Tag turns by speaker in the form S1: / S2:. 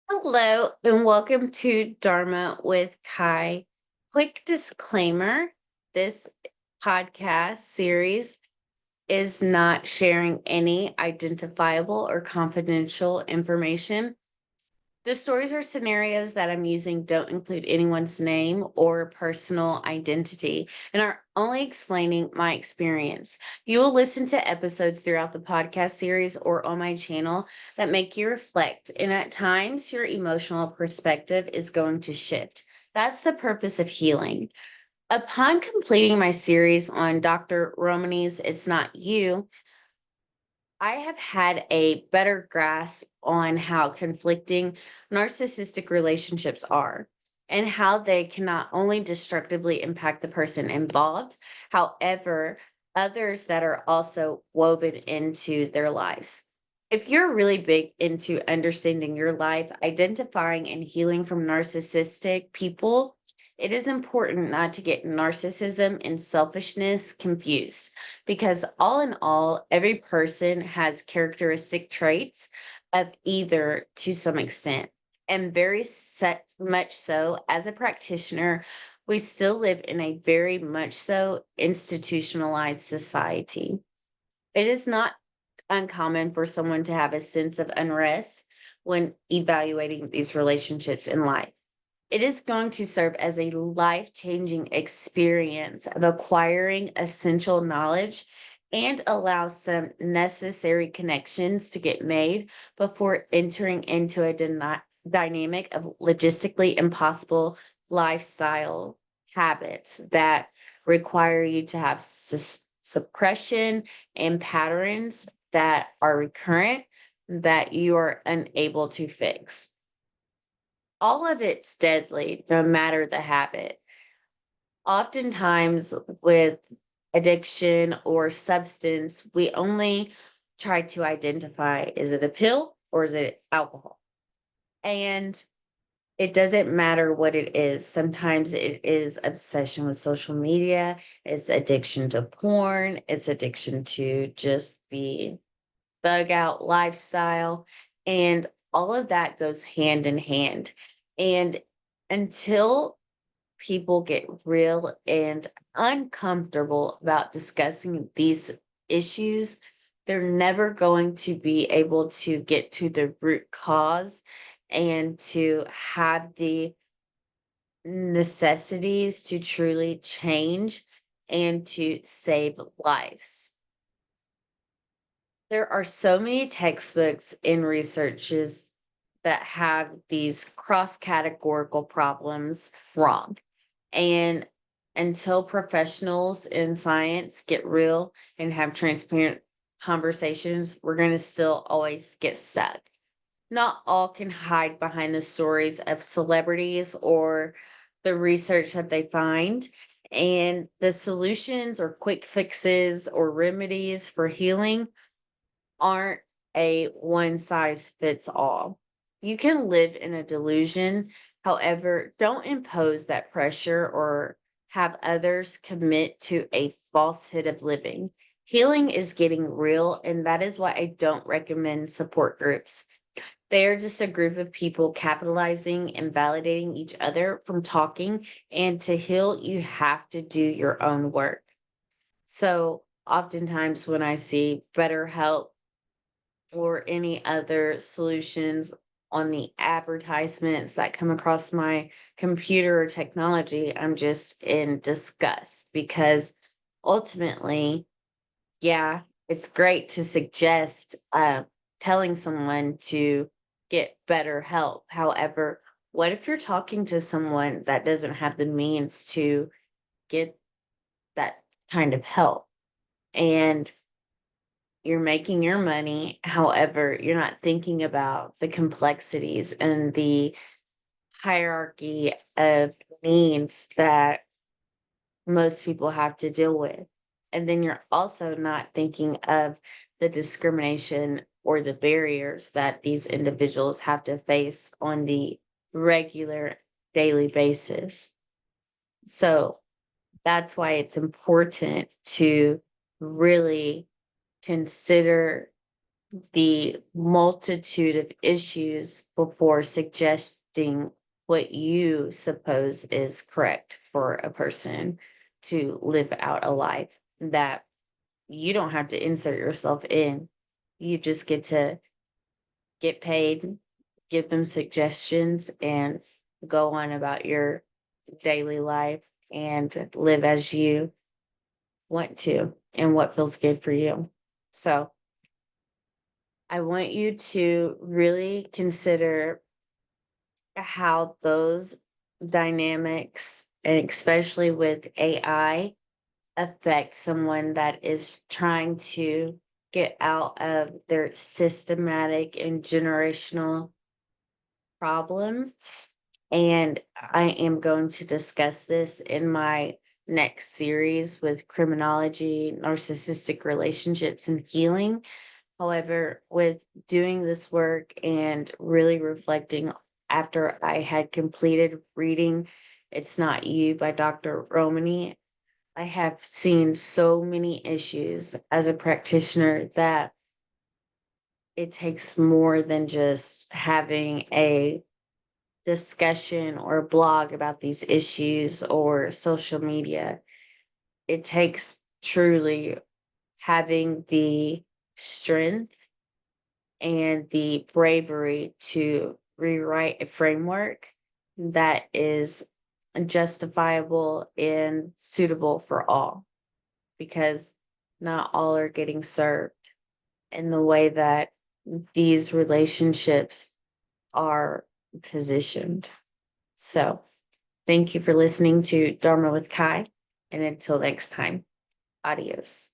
S1: Hello and welcome to Dharma with Kai. Quick disclaimer, this podcast series is not sharing any identifiable or confidential information. The stories or scenarios that I'm using don't include anyone's name or personal identity and are only explaining my experience. You will listen to episodes throughout the podcast series or on my channel that make you reflect, and at times your emotional perspective is going to shift. That's the purpose of healing. Upon completing my series on Dr. Romani's It's Not You, I have had a better grasp on how conflicting narcissistic relationships are and how they can not only destructively impact the person involved, however, others that are also woven into their lives. If you're really big into understanding your life, identifying and healing from narcissistic people, it is important not to get narcissism and selfishness confused because all in all, every person has characteristic traits of either to some extent. And much so, as a practitioner, we still live in a very much so institutionalized society. It is not uncommon for someone to have a sense of unrest when evaluating these relationships in life. It is going to serve as a life changing experience of acquiring essential knowledge and allow some necessary connections to get made before entering into a dynamic of logistically impossible lifestyle habits that require you to have suppression and patterns that are recurrent that you are unable to fix. All of it's deadly, no matter the habit. Oftentimes, with addiction or substance, we only try to identify, is it a pill or is it alcohol? And it doesn't matter what it is. Sometimes it is obsession with social media, it's addiction to porn, it's addiction to just the bug out lifestyle. And all of that goes hand in hand. And until people get real and uncomfortable about discussing these issues, they're never going to be able to get to the root cause and to have the necessities to truly change and to save lives. There are so many textbooks and researches that have these cross categorical problems wrong. And until professionals in science get real and have transparent conversations, we're going to still always get stuck. Not all can hide behind the stories of celebrities or the research that they find. And the solutions or quick fixes or remedies for healing aren't a one size fits all. You can live in a delusion. However, don't impose that pressure or have others commit to a falsehood of living. Healing is getting real, and that is why I don't recommend support groups. They are just a group of people capitalizing and validating each other from talking. And to heal, you have to do your own work. So, oftentimes, when I see BetterHelp or any other solutions on the advertisements that come across my computer or technology, I'm just in disgust because ultimately, yeah, it's great to suggest telling someone to get better help. However, what if you're talking to someone that doesn't have the means to get that kind of help? And you're making your money. However, you're not thinking about the complexities and the hierarchy of needs that most people have to deal with. And then you're also not thinking of the discrimination or the barriers that these individuals have to face on the regular daily basis. So that's why it's important to really consider the multitude of issues before suggesting what you suppose is correct for a person to live out a life that you don't have to insert yourself in. You just get to get paid, give them suggestions, and go on about your daily life and live as you want to and what feels good for you. So, I want you to really consider how those dynamics, and especially with AI, affect someone that is trying to get out of their systematic and generational problems. And I am going to discuss this in my next series with criminology, narcissistic relationships, and healing. However, with doing this work and really reflecting after I had completed reading It's Not You by Dr. Romani, I have seen so many issues as a practitioner that it takes more than just having a discussion or blog about these issues or social media. It takes truly having the strength and the bravery to rewrite a framework that is justifiable and suitable for all, because not all are getting served in the way that these relationships are positioned. So, thank you for listening to Dharma with Kai. And until next time, adios.